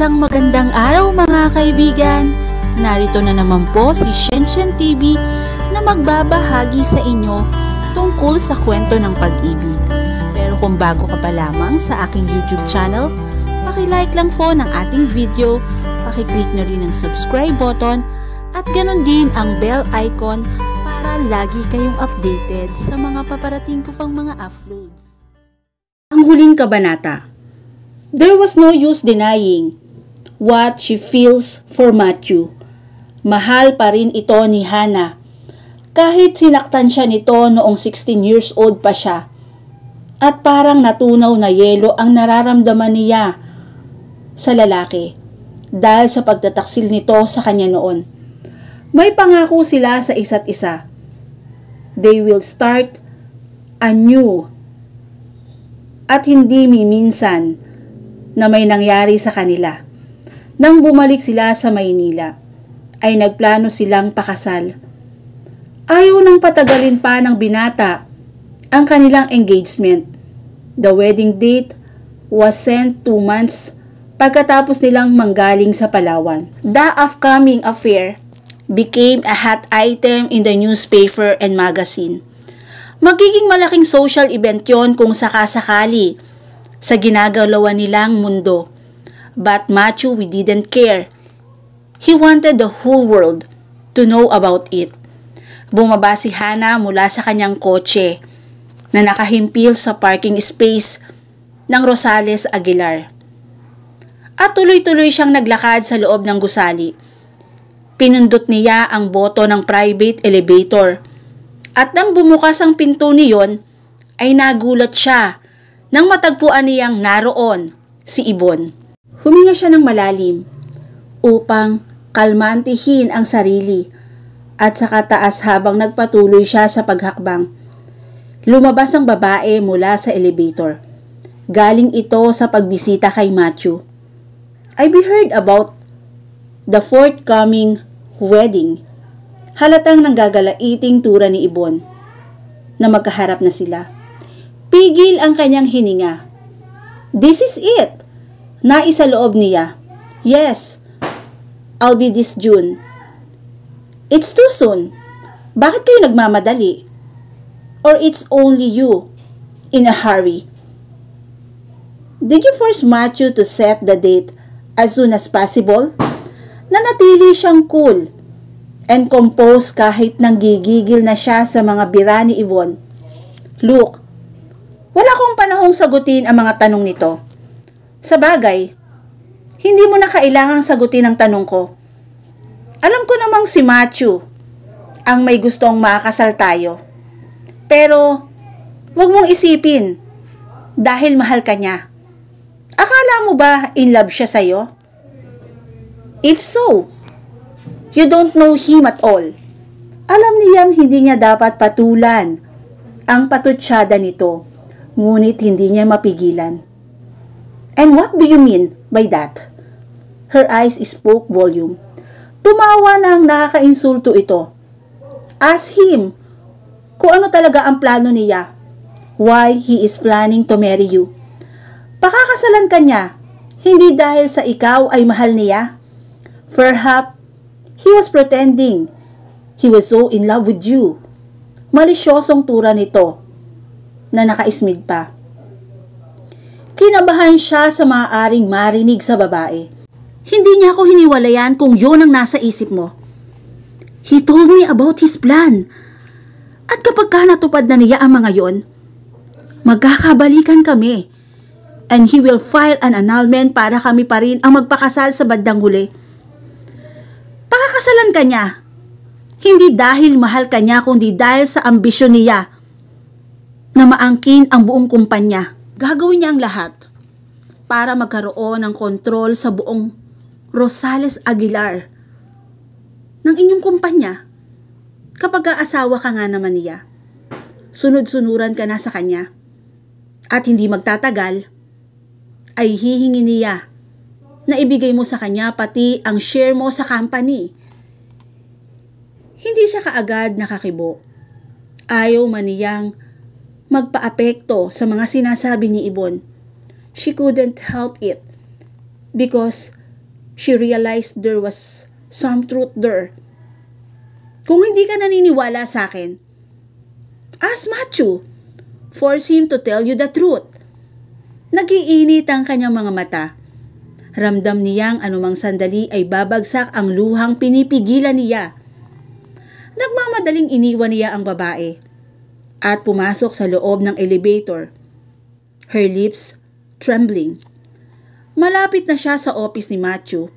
Isang magandang araw mga kaibigan! Narito na naman po si Shenshen TV na magbabahagi sa inyo tungkol sa kwento ng pag-ibig. Pero kung bago ka pa lamang sa aking YouTube channel, paki-like lang po ng ating video, paki-click na rin ang subscribe button at ganon din ang bell icon para lagi kayong updated sa mga paparating ko pang mga uploads. Ang huling kabanata. There was no use denying what she feels for Matthew. Mahal pa rin ito ni Hannah. Kahit sinaktan siya nito noong 16 years old pa siya. At parang natunaw na yelo ang nararamdaman niya sa lalaki dahil sa pagtataksil nito sa kanya noon. May pangako sila sa isa't isa. They will start anew at hindi minsan na may nangyari sa kanila. Nang bumalik sila sa Maynila, ay nagplano silang pakasal. Ayaw nang patagalin pa ng binata ang kanilang engagement. The wedding date was set 2 months pagkatapos nilang manggaling sa Palawan. The upcoming affair became a hot item in the newspaper and magazine. Magiging malaking social event yon kung sakasakali sa ginagalawan nilang mundo. But Matthew, we didn't care. He wanted the whole world to know about it. Bumaba si Hannah mula sa kanyang kotse na nakahimpil sa parking space ng Rosales Aguilar. At tuloy-tuloy siyang naglakad sa loob ng gusali. Pinundot niya ang boto ng private elevator. At nang bumukas ang pinto niyon, ay nagulat siya nang matagpuan niyang naroon si Ibon. Huminga siya ng malalim upang kalmantihin ang sarili at saka taas habang nagpatuloy siya sa paghakbang. Lumabas ang babae mula sa elevator. Galing ito sa pagbisita kay Matthew. I heard about the forthcoming wedding. Halatang nanggagalaiting tura ni Ibon na magkaharap na sila. Pigil ang kanyang hininga. This is it. Naisaloob niya. Yes, I'll be this June. It's too soon. Bakit kayo nagmamadali? Or it's only you in a hurry? Did you force Matthew to set the date as soon as possible? Nanatili siyang cool and composed kahit nanggigigil na siya sa mga bira ni Yvonne. Look, wala akong panahong sagutin ang mga tanong nito. Sa bagay, hindi mo na kailangang sagutin ang tanong ko. Alam ko namang si Matthew ang may gustong makasal tayo. Pero, wag mong isipin dahil mahal ka niya. Akala mo ba in love siya sa'yo? If so, you don't know him at all. Alam niyang hindi niya dapat patulan ang patutsada nito. Ngunit hindi niya mapigilan. And what do you mean by that? Her eyes spoke volume. Tumawa ng nakakainsulto ito. Ask him kung ano talaga ang plano niya. Why he is planning to marry you. Pakakasalan ka niya, hindi dahil sa ikaw ay mahal niya. Perhaps he was pretending he was so in love with you. Malisyosong tura nito na nakaismig pa. Kinabahan siya sa maaaring marinig sa babae. Hindi niya ako hiniwalayan kung yun ang nasa isip mo. He told me about his plan. At kapag ka natupad na niya ang mga yon, magkakabalikan kami. And he will file an annulment para kami pa rin ang magpakasal sa bandang huli. Pakakasalan ka niya. Hindi dahil mahal ka niya kundi dahil sa ambisyon niya na maangkin ang buong kumpanya. Gagawin niya ang lahat para magkaroon ng kontrol sa buong Rosales Aguilar ng inyong kumpanya. Kapag aasawa ka nga naman niya, sunod-sunuran ka na sa kanya at hindi magtatagal ay hihingi niya na ibigay mo sa kanya pati ang share mo sa company. Hindi siya kaagad nakakibo. Ayaw man niyang magpaapekto sa mga sinasabi ni Ibon. She couldn't help it because she realized there was some truth there. Kung hindi ka naniniwala sa akin, ask Matthew. Force him to tell you the truth. Nagiinit ang kanyang mga mata. Ramdam niyang anumang sandali ay babagsak ang luhang pinipigilan niya. Nagmamadaling iniwan niya ang babae at pumasok sa loob ng elevator. Her lips trembling. Malapit na siya sa office ni Matthew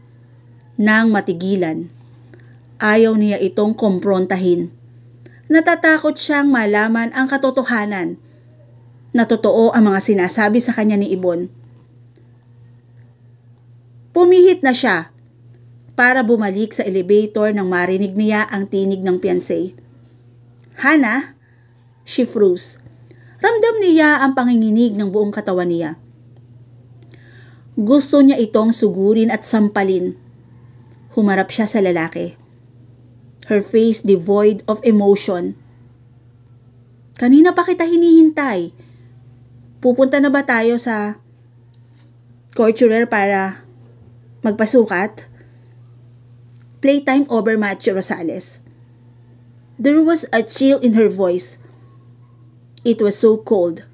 nang matigilan. Ayaw niya itong kumprontahin. Natatakot siyang malaman ang katotohanan na totoo ang mga sinasabi sa kanya ni Ibon. Pumihit na siya para bumalik sa elevator nang marinig niya ang tinig ng fiancé. Hannah? She froze. Ramdam niya ang panginginig ng buong katawan niya. Gusto niya itong sugurin at sampalin. Humarap siya sa lalaki. Her face devoid of emotion. Kanina pa kita hinihintay. Pupunta na ba tayo sa courtier para magpasukat? Playtime over Matthew Rosales. There was a chill in her voice. It was so cold,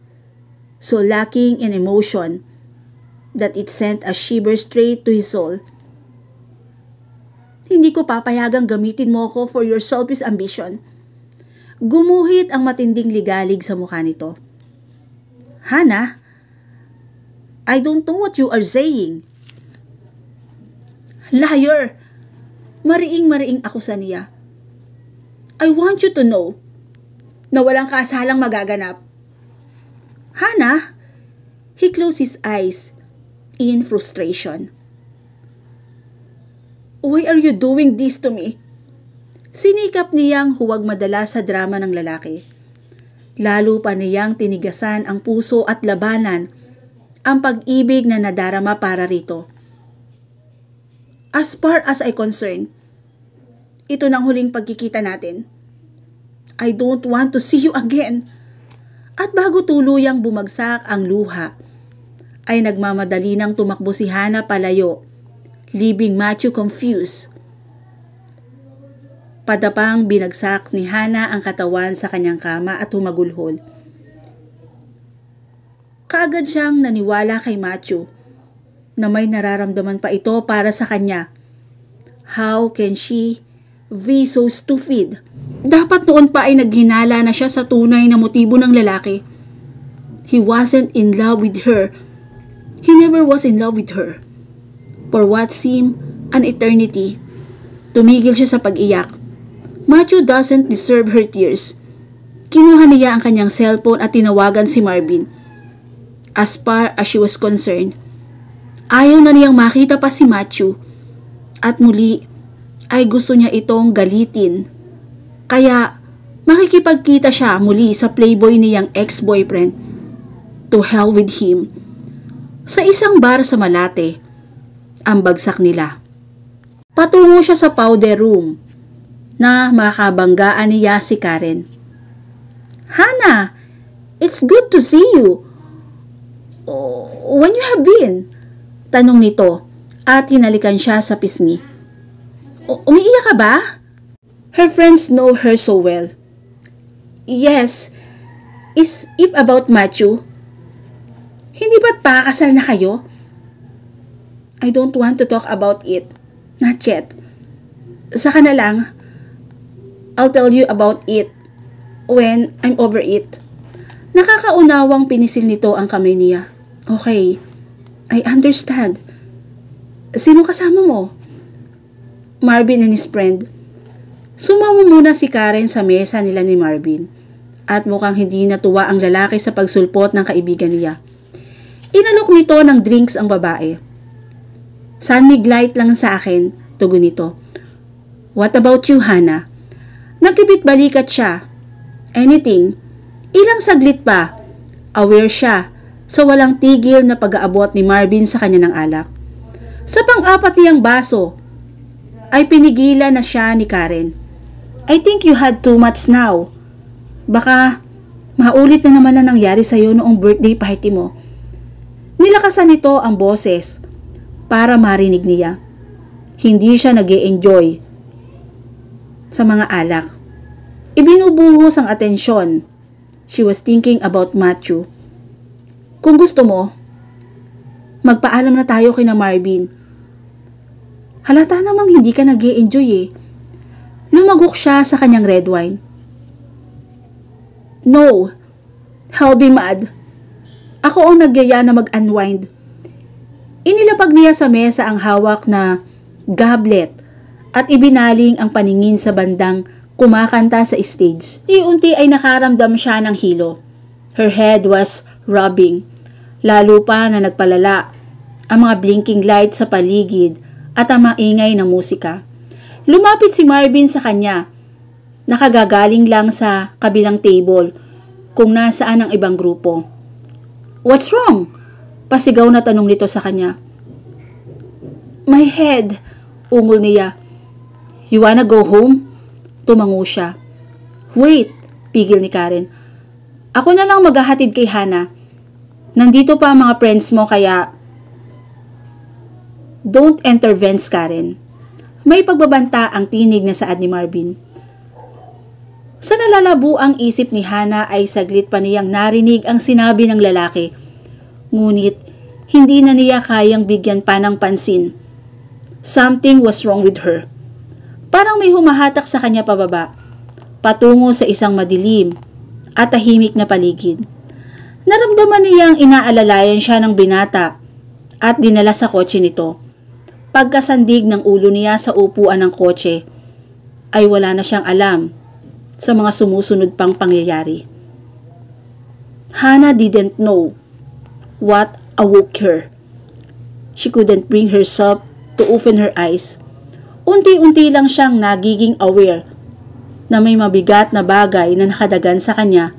so lacking in emotion, that it sent a shiver straight to his soul. Hindi ko papayagang gamitin mo ako for your selfish ambition. Gumuhit ang matinding ligalig sa mukha nito. Hannah, I don't know what you are saying. Liar! Mariing-mariing ako sa niya. I want you to know na walang kasalang magaganap. Hannah, he closed his eyes in frustration. Why are you doing this to me? Sinikap niyang huwag madala sa drama ng lalaki. Lalo pa niyang tinigasan ang puso at labanan ang pag-ibig na nadarama para rito. As far as I concern, ito na ang huling pagkikita natin. I don't want to see you again. At bago tuluyang bumagsak ang luha, ay nagmamadali nang tumakbo si Hannah palayo, leaving Matthew confused. Padapang binagsak ni Hannah ang katawan sa kanyang kama at humagulhol. Kaagad siyang naniwala kay Matthew na may nararamdaman pa ito para sa kanya. How can she be so stupid? Dapat noon pa ay naghinala na siya sa tunay na motibo ng lalaki. He wasn't in love with her. He never was in love with her. For what seemed an eternity, tumigil siya sa pag-iyak. Matthew doesn't deserve her tears. Kinuha niya ang kanyang cellphone at tinawagan si Marvin. As far as she was concerned, ayaw na niyang makita pa si Matthew. At muli ay gusto niya itong galitin. Kaya makikipagkita siya muli sa playboy niyang ex-boyfriend. To hell with him. Sa isang bar sa Malate, ang bagsak nila. Patungo siya sa powder room na makabanggaan niya si Karen. Hannah, it's good to see you. When you have been? Tanong nito at hinalikan siya sa pisngi. Umiiyak ka ba? Her friends know her so well. Yes. Is it about Matthew? Hindi ba't pakakasal na kayo? I don't want to talk about it. Not yet. Saka na lang. I'll tell you about it when I'm over it. Nakakaunawang pinisil nito ang kamay niya. Okay, I understand. Sino kasama mo? Marvin and his friend. Sumama muna si Karen sa mesa nila ni Marvin at mukhang hindi natuwa ang lalaki sa pagsulpot ng kaibigan niya. Inalok nito ng drinks ang babae. Sunmig light lang sa akin, tugon nito. What about you, Hannah? Nagkibit-balikat siya. Anything? Ilang saglit pa, aware siya sa walang tigil na pag-aabot ni Marvin sa kanya ng alak. Sa pang-apat niyang baso, ay pinigilan na siya ni Karen. I think you had too much now. Baka maulit na naman ang nangyari sa'yo noong birthday party mo. Nilakasan nito ang boses para marinig niya. Hindi siya nag-e-enjoy sa mga alak. Ibinubuhos ang atensyon. She was thinking about Matthew. Kung gusto mo, magpaalam na tayo kina Marvin. Halata namang hindi ka nag-e-enjoy eh. Lumagok siya sa kanyang red wine. No, I'll be mad. Ako ang nagyaya na mag-unwind. Inilapag niya sa mesa ang hawak na goblet at ibinaling ang paningin sa bandang kumakanta sa stage. Unti-unti ay nakaramdam siya ng hilo. Her head was rubbing. Lalo pa na nagpalala ang mga blinking lights sa paligid at ang maingay na musika. Lumapit si Marvin sa kanya. Nakagagaling lang sa kabilang table kung nasaan ang ibang grupo. What's wrong? Pasigaw na tanong nito sa kanya. My head, ungol niya. You wanna go home? Tumango siya. Wait, pigil ni Karen. Ako na lang maghahatid kay Hannah. Nandito pa ang mga friends mo kaya... Don't intervene, Karen. May pagbabanta ang tinig na saad ni Marvin. Sa nalalabo ang isip ni Hannah ay saglit pa niyang narinig ang sinabi ng lalaki. Ngunit hindi na niya kayang bigyan pa ng pansin. Something was wrong with her. Parang may humahatak sa kanya pababa, patungo sa isang madilim at tahimik na paligid. Naramdaman niyang inaalalayan siya ng binata at dinala sa kotse nito. Pagkasandig ng ulo niya sa upuan ng kotse, ay wala na siyang alam sa mga sumusunod pang pangyayari. Hannah didn't know what awoke her. She couldn't bring herself to open her eyes. Unti-unti lang siyang nagiging aware na may mabigat na bagay na nakadagan sa kanya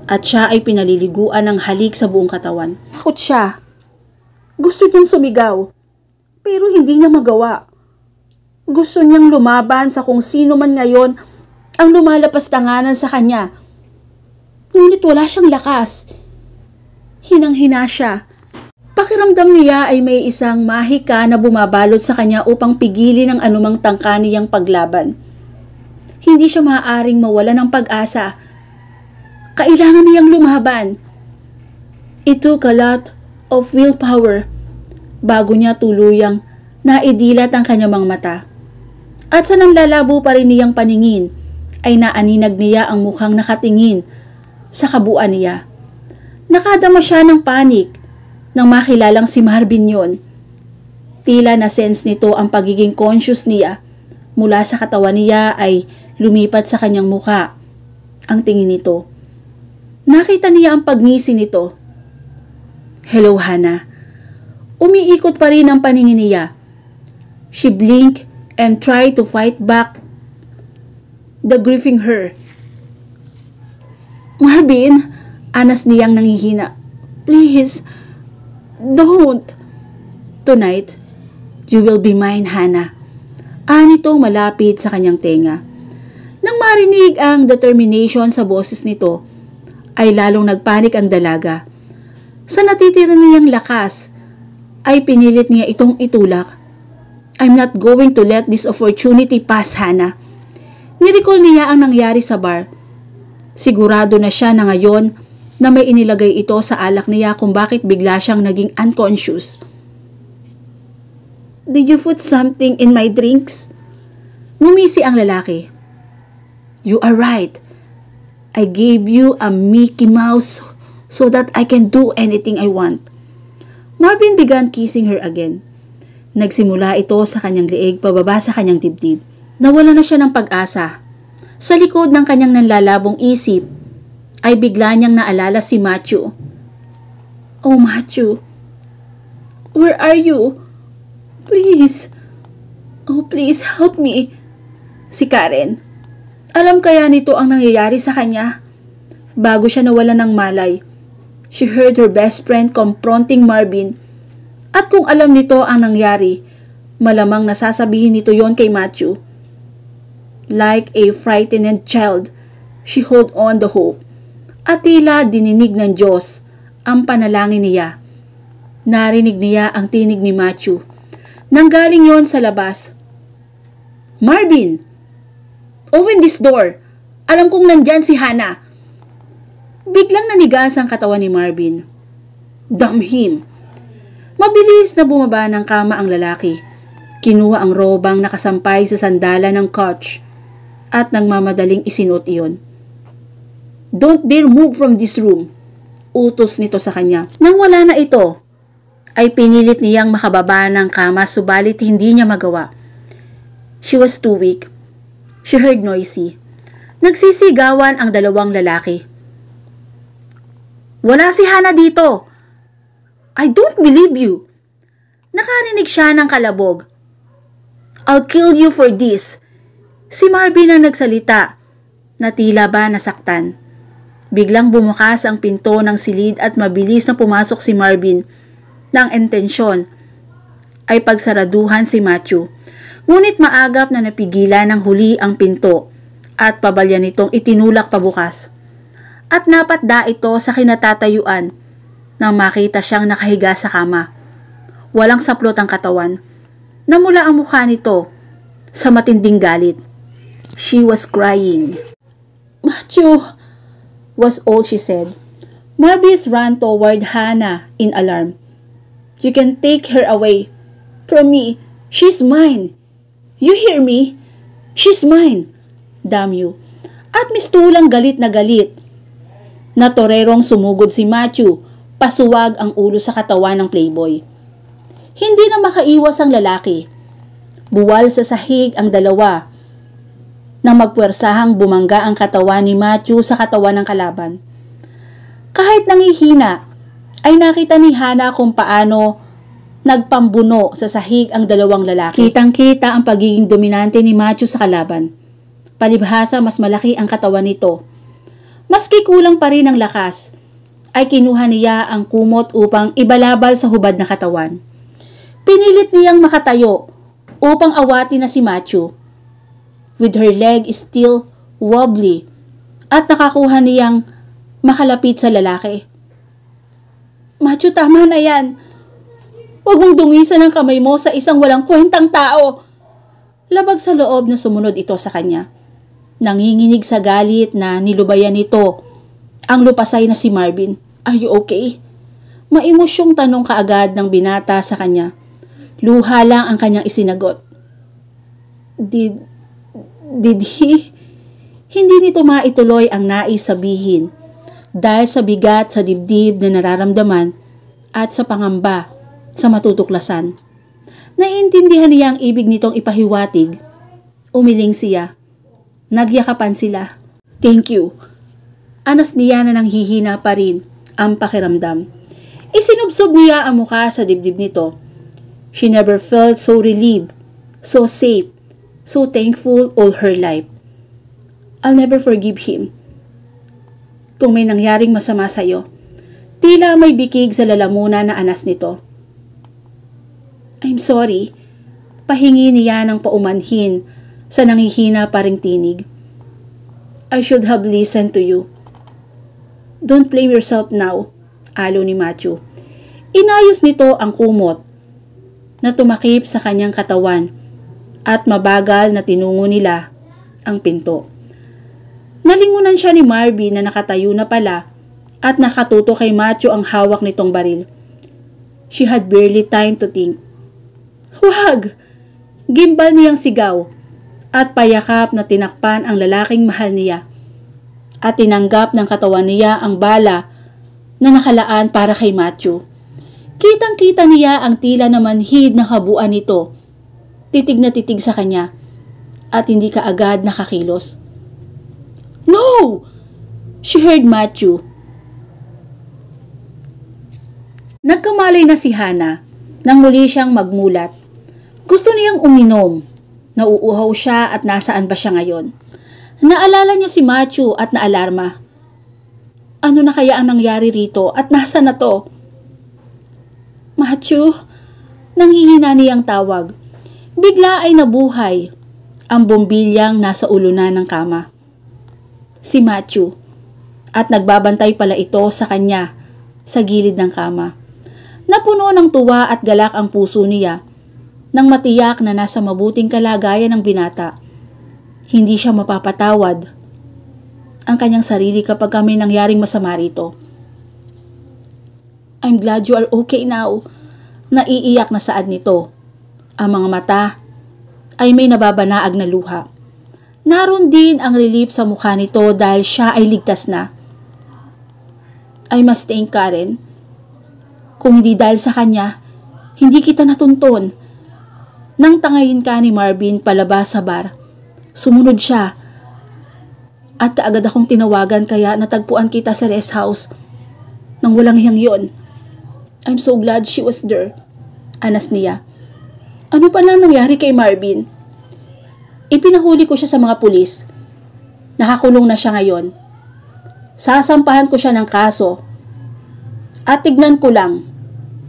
at siya ay pinaliliguan ng halik sa buong katawan. Takot siya. Gusto niyang sumigaw, pero hindi niya magawa. Gusto niyang lumaban sa kung sino man ngayon ang lumalapas-tanganan sa kanya. Ngunit wala siyang lakas. Hinang-hina siya. Pakiramdam niya ay may isang mahika na bumabalot sa kanya upang pigilin ang anumang tangka niyang paglaban. Hindi siya maaaring mawala ng pag-asa. Kailangan niyang lumaban. It took a lot of willpower bago niya tuluyang naidilat ang kanyang mga mata. At sa nanglalabo pa rin niyang paningin, ay naaninag niya ang mukhang nakatingin sa kabuuan niya. Nakadama siya ng panik nang makilalang si Marvin yon. Tila na-sense nito ang pagiging conscious niya. Mula sa katawan niya ay lumipat sa kanyang mukha ang tingin nito. Nakita niya ang pagngisi nito. Hello, Hannah. Umiikot pa rin ang paningin niya. She blinked and tried to fight back the gripping her. Marvin, anas niyang nanghihina. Please, don't. Tonight, you will be mine, Hannah. Nitong malapit sa kanyang tenga. Nang marinig ang determination sa boses nito, ay lalong nagpanik ang dalaga. Sa natitira niyang lakas, ay pinilit niya itong itulak. I'm not going to let this opportunity pass, Hannah. Nirecall niya ang nangyari sa bar. Sigurado na siya na ngayon na may inilagay ito sa alak niya kung bakit bigla siyang naging unconscious. Did you put something in my drinks? Ngumisi ang lalaki. You are right. I gave you a Mickey Mouse so that I can do anything I want. Marvin began kissing her again. Nagsimula ito sa kanyang leeg pababa sa kanyang dibdib. Nawala na siya ng pag-asa. Sa likod ng kanyang nanlalabong isip, ay bigla niyang naalala si Matthew. Oh, Matthew. Where are you? Please. Oh, please help me. Si Karen. Alam kaya nito ang nangyayari sa kanya? Bago siya nawala ng malay, she heard her best friend confronting Marvin. At kung alam nito ang nangyari, malamang nasasabihin nito yon kay Matthew. Like a frightened child, she held on the hope. At tila dininig ng Diyos ang panalangin niya. Narinig niya ang tinig ni Matthew. Nanggaling yon sa labas. Marvin! Open this door! Alam kong nandyan si Hannah! Biglang nanigas ang katawan ni Marvin. Damn him! Mabilis na bumaba ng kama ang lalaki. Kinuha ang robang nakasampay sa sandala ng couch at nagmamadaling isinuot iyon. Don't dare move from this room! Utos nito sa kanya. Nang wala na ito, ay pinilit niyang makababa ng kama subalit hindi niya magawa. She was too weak. She heard noisy. Nagsisigawan ang dalawang lalaki. Wala si Hannah dito! I don't believe you! Nakarinig siya ng kalabog. I'll kill you for this! Si Marvin ang nagsalita na tila ba nasaktan. Biglang bumukas ang pinto ng silid at mabilis na pumasok si Marvin ng intensyon ay pagsaraduhan si Matthew. Ngunit maagap na napigilan ng huli ang pinto at pabalya nitong itinulak pabukas. At napatda ito sa kinatatayuan nang makita siyang nakahiga sa kama. Walang saplot ang katawan. Namula ang mukha nito sa matinding galit. She was crying. Matthew! Was all she said. Marvis ran toward Hannah in alarm. You can take her away from me. She's mine. You hear me? She's mine. Damn you. At mistulang galit na galit. Natorerong sumugod si Matthew, pasuwag ang ulo sa katawan ng playboy. Hindi na makaiwas ang lalaki. Buwal sa sahig ang dalawa. Nang magpuwersahang bumangga ang katawan ni Matthew sa katawan ng kalaban. Kahit nangihina, ay nakita ni Hannah kung paano nagpambuno sa sahig ang dalawang lalaki. Kitang-kita ang pagiging dominante ni Matthew sa kalaban. Palibhasa mas malaki ang katawan nito. Maski kulang pa rin ang lakas, ay kinuha niya ang kumot upang ibalabal sa hubad na katawan. Pinilit niyang makatayo upang awatin na si Matthew. With her leg still wobbly at nakakuha niyang makalapit sa lalaki. Matthew, tama na yan. Huwag mong dungisan ang kamay mo sa isang walang kwentang tao. Labag sa loob na sumunod ito sa kanya. Nanginginig sa galit na nilubayan nito ang lupasay na si Marvin. Are you okay? Maimosyong tanong kaagad ng binata sa kanya. Luha lang ang kanyang isinagot. Did he? Hindi nito maituloy ang nais sabihin dahil sa bigat sa dibdib na nararamdaman at sa pangamba sa matutuklasan. Naiintindihan niya ang ibig nitong ipahiwatig. Umiling siya. Nagyakapan sila. Thank you. Anas niya na nanghihina pa rin ang pakiramdam. Isinubsob niya ang mukha sa dibdib nito. She never felt so relieved, so safe, so thankful all her life. I'll never forgive him. Kung may nangyaring masama sa'yo. Tila may bikig sa lalamunan na anas nito. I'm sorry. Pahingi niya ng paumanhin sa nangihina pa ring tinig. I should have listened to you. Don't blame yourself now, alo ni Matthew. Inayos nito ang kumot na tumakip sa kanyang katawan at mabagal na tinungo nila ang pinto. Nalingunan siya ni Marvin na nakatayo na pala at nakatuto kay Matthew ang hawak nitong baril. She had barely time to think. Huwag! Gimbal niyang sigaw at payakap na tinakpan ang lalaking mahal niya at tinanggap ng katawan niya ang bala na nakalaan para kay Matthew. Kitang-kita niya ang tila na manhid na kabuuan nito. Titig na titig sa kanya at hindi kaagad nakakilos. No! She heard Matthew. Nagkamalay na si Hannah nang muli siyang magmulat. Gusto niyang uminom. Nauuhaw siya at nasaan ba siya ngayon? Naalala niya si Matthew at naalarma. Ano na kaya ang nangyari rito at nasa na to? Matthew, nanghihina niyang tawag. Bigla ay nabuhay ang bombilyang nasa ulunan ng kama. Si Matthew, at nagbabantay pala ito sa kanya sa gilid ng kama. Napuno ng tuwa at galak ang puso niya nang matiyak na nasa mabuting kalagayan ng binata. Hindi siya mapapatawad ang kanyang sarili kapag may nangyaring masama rito. I'm glad you are okay now. Naiiyak na saad nito. Ang mga mata ay may nababanaag na luha. Naroon din ang relief sa mukha nito dahil siya ay ligtas na. I must thank Karen. Kung hindi dahil sa kanya, hindi kita natunton. Nang tangayin ka ni Marvin palabas sa bar, sumunod siya. At kaagad akong tinawagan kaya natagpuan kita sa rest house. Nang walang hiyang yon. I'm so glad she was there. Anas niya. Ano pa lang nangyari kay Marvin? Ipinahuli ko siya sa mga pulis. Nakakulong na siya ngayon. Sasampahan ko siya ng kaso. At tignan ko lang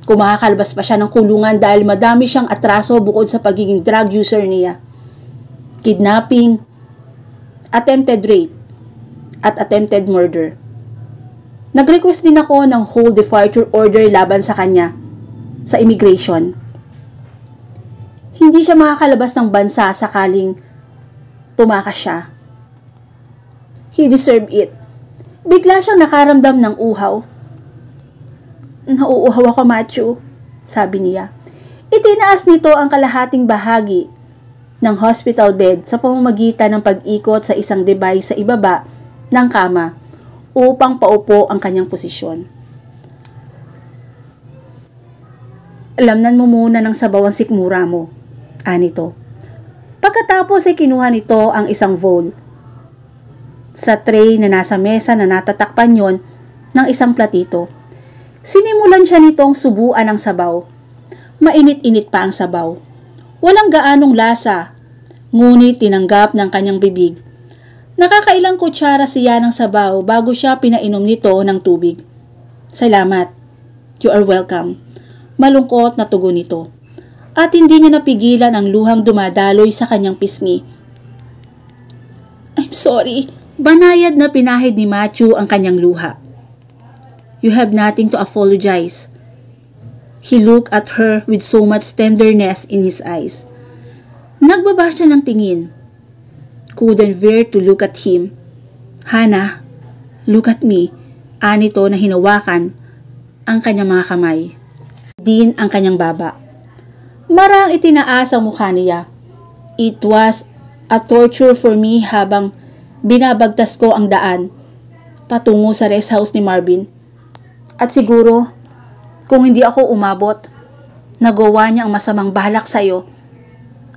kung makakalabas pa siya ng kulungan dahil madami siyang atraso bukod sa pagiging drug user niya. Kidnapping, attempted rape, at attempted murder. Nag-request din ako ng whole departure order laban sa kanya sa immigration. Hindi siya makakalabas ng bansa sakaling tumakas siya. He deserved it. Bigla siyang nakaramdam ng uhaw. Nauuhaw ako, Matthew, sabi niya. Itinaas nito ang kalahating bahagi ng hospital bed sa pamamagitan ng pag-ikot sa isang device sa ibaba ng kama upang paupo ang kanyang posisyon. Lamnan mo muna ng sabaw ang sikmura mo, anito. Pagkatapos ay kinuha nito ang isang bowl. Sa tray na nasa mesa na natatakpan yon ng isang platito. Sinimulan siya nitong subuan ang sabaw. Mainit-init pa ang sabaw. Walang gaanong lasa, ngunit tinanggap ng kanyang bibig. Nakakailang kutsara siya ng sabaw bago siya pinainom nito ng tubig. Salamat. You are welcome. Malungkot na tugon nito. At hindi niya napigilan ang luhang dumadaloy sa kanyang pisngi. I'm sorry. Banayad na pinahid ni Matthew ang kanyang luha. You have nothing to apologize. He looked at her with so much tenderness in his eyes. Nagbaba siya ng tingin. Couldn't bear to look at him. Hannah, look at me. Anito na hinawakan ang kanyang mga kamay. Din ang kanyang baba. Marang itinaas ang mukha niya. It was a torture for me habang binabagtas ko ang daan patungo sa rest house ni Marvin. At siguro, kung hindi ako umabot, nagawa niya ang masamang balak sa'yo.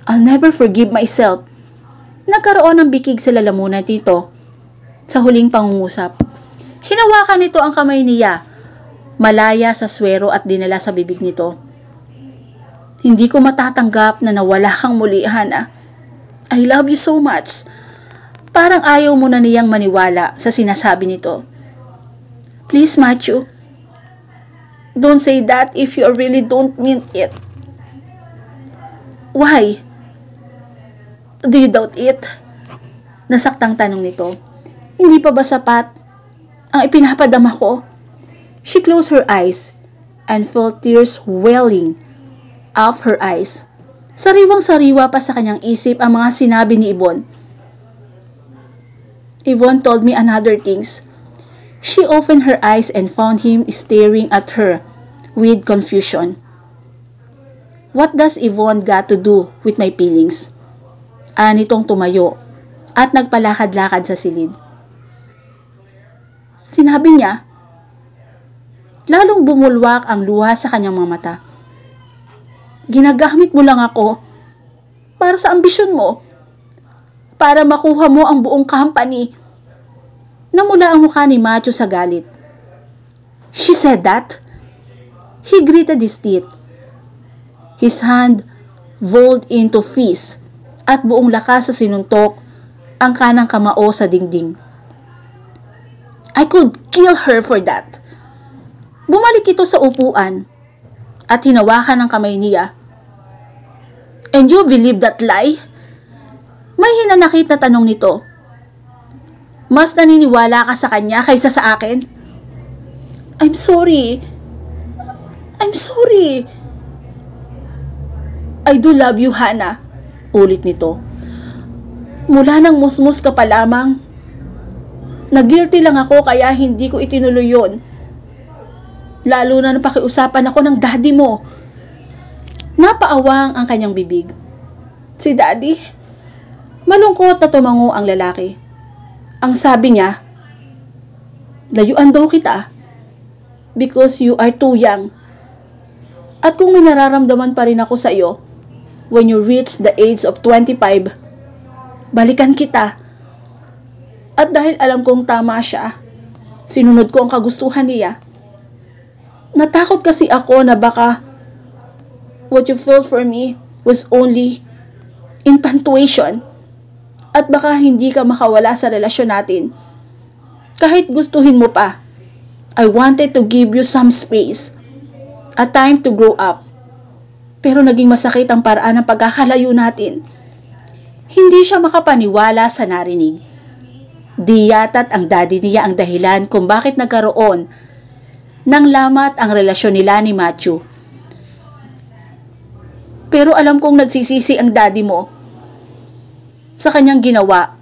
I'll never forgive myself. Nagkaroon ng bikig sa lalamunan dito sa huling pangungusap. Hinawakan nito ang kamay niya, malaya sa swero at dinala sa bibig nito. Hindi ko matatanggap na nawala kang muli, Hannah. I love you so much. Parang ayaw mo na niyang maniwala sa sinasabi nito. Please, Matthew, don't say that if you really don't mean it. Why? Do you doubt it? Nasaktang tanong nito. Hindi pa ba sapat ang ipinapadama ko? She closed her eyes and felt tears welling off her eyes. Sariwang-sariwa pa sa kanyang isip ang mga sinabi ni Yvonne. Yvonne told me another things. She opened her eyes and found him staring at her with confusion. What does Yvonne got to do with my feelings? Anitong tumayo at nagpalakad-lakad sa silid. Sinabi niya, lalong bumulwak ang luha sa kanyang mga mata. Ginagamit mo lang ako para sa ambisyon mo, para makuha mo ang buong company. Namula ang mukha ni Matthew sa galit. She said that? He gritted his teeth. His hand rolled into fist at buong lakas sa sinuntok ang kanang kamao sa dingding. I could kill her for that. Bumalik ito sa upuan at hinawakan ang kamay niya. And you believe that lie? May hinanakit na tanong nito. Mas naniniwala ka sa kanya kaysa sa akin? I'm sorry. I'm sorry. I do love you, Hana. Ulit nito. Mula nang musmus ka pa lamang. Nag-guilty lang ako kaya hindi ko itinuloy yun. Lalo na napakiusapan ako ng daddy mo. Napaawang ang kanyang bibig. Si daddy? Malungkot na tumango ang lalaki. Ang sabi niya, layuan daw kita because you are too young. At kung may nararamdaman pa rin ako sa iyo, when you reach the age of 25, balikan kita. At dahil alam kong tama siya, sinunod ko ang kagustuhan niya. Natakot kasi ako na baka what you felt for me was only infatuation at baka hindi ka makawala sa relasyon natin. Kahit gustuhin mo pa, I wanted to give you some space, a time to grow up. Pero naging masakit ang paraan ng pagkakalayo natin. Hindi siya makapaniwala sa narinig. Di yata't ang daddy niya ang dahilan kung bakit nagkaroon ng lamat ang relasyon nila ni Matthew. Pero alam kong nagsisisi ang daddy mo sa kanyang ginawa.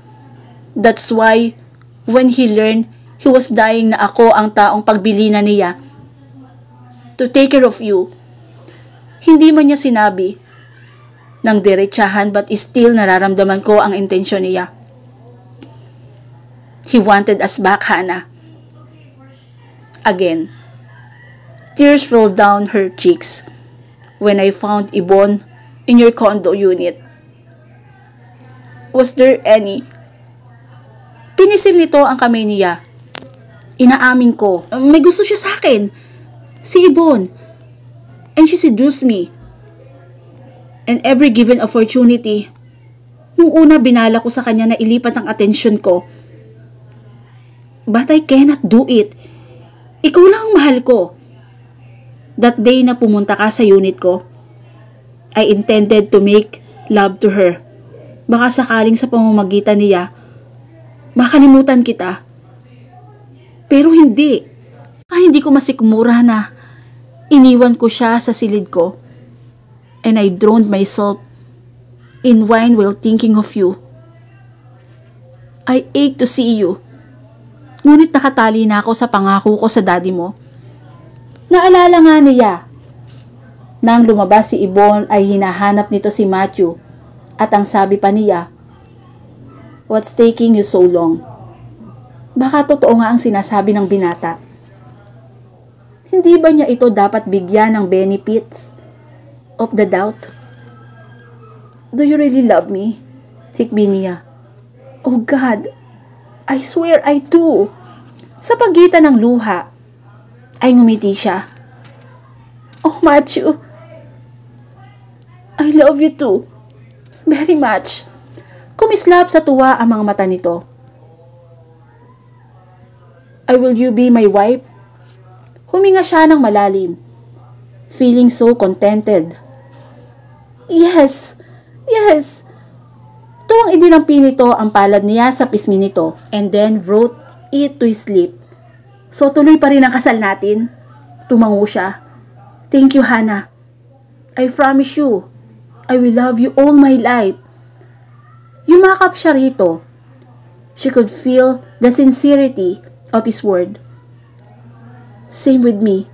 That's why when he learned he was dying na ako ang taong pagbilinan niya to take care of you, hindi man niya sinabi ng diretsahan but still nararamdaman ko ang intensyon niya. He wanted us back, Hana. Again, tears fell down her cheeks when I found Ibon in your condo unit. Was there any? Pinisil nito ang kamay niya. Inaamin ko, may gusto siya sa akin. Si Ibon. And she seduced me. And every given opportunity, nung una binala ko sa kanya na ilipat ang atensyon ko. But I cannot do it. Ikaw lang ang mahal ko. That day na pumunta ka sa unit ko, I intended to make love to her. Baka sakaling sa pamamagitan niya, makalimutan kita. Pero hindi. Hindi ko masikmura na iniwan ko siya sa silid ko. And I drowned myself in wine while thinking of you. I ache to see you. Ngunit nakatali na ako sa pangako ko sa daddy mo. Naalala nga niya. Nang lumabas si Ibon ay hinahanap nito si Matthew. At ang sabi pa niya, "What's taking you so long?" Baka totoo nga ang sinasabi ng binata. Hindi ba niya ito dapat bigyan ng benefits of the doubt? Do you really love me? Hikbi niya. Oh God, I swear I do. Sa pagitan ng luha, ay ngumiti siya. Oh Matthew, I love you too. Very much. Kumislap sa tuwa ang mga mata nito. Will you be my wife? Huminga siya ng malalim, feeling so contented. Yes, yes. Tuwang idinampi nito ang palad niya sa pisngi nito and then wrote it to his lip. So tuloy pa rin ang kasal natin? Tumango siya. Thank you, Hana. I promise you, I will love you all my life. Yumakap siya rito. She could feel the sincerity of his word. Same with me.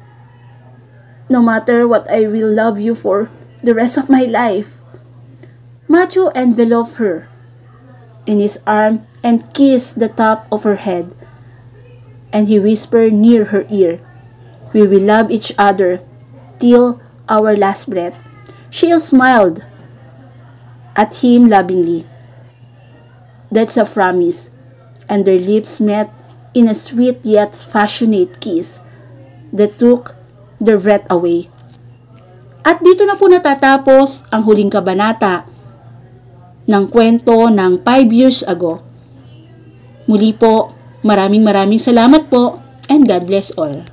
No matter what, I will love you for the rest of my life. Matthew enveloped her in his arm and kissed the top of her head. And he whispered near her ear, "We will love each other till our last breath." She smiled at him lovingly. That's a promise. And their lips met in a sweet yet passionate kiss that took their breath away. At dito na po natatapos ang huling kabanata ng kwento ng 5 years ago. Muli po, maraming salamat po and God bless all.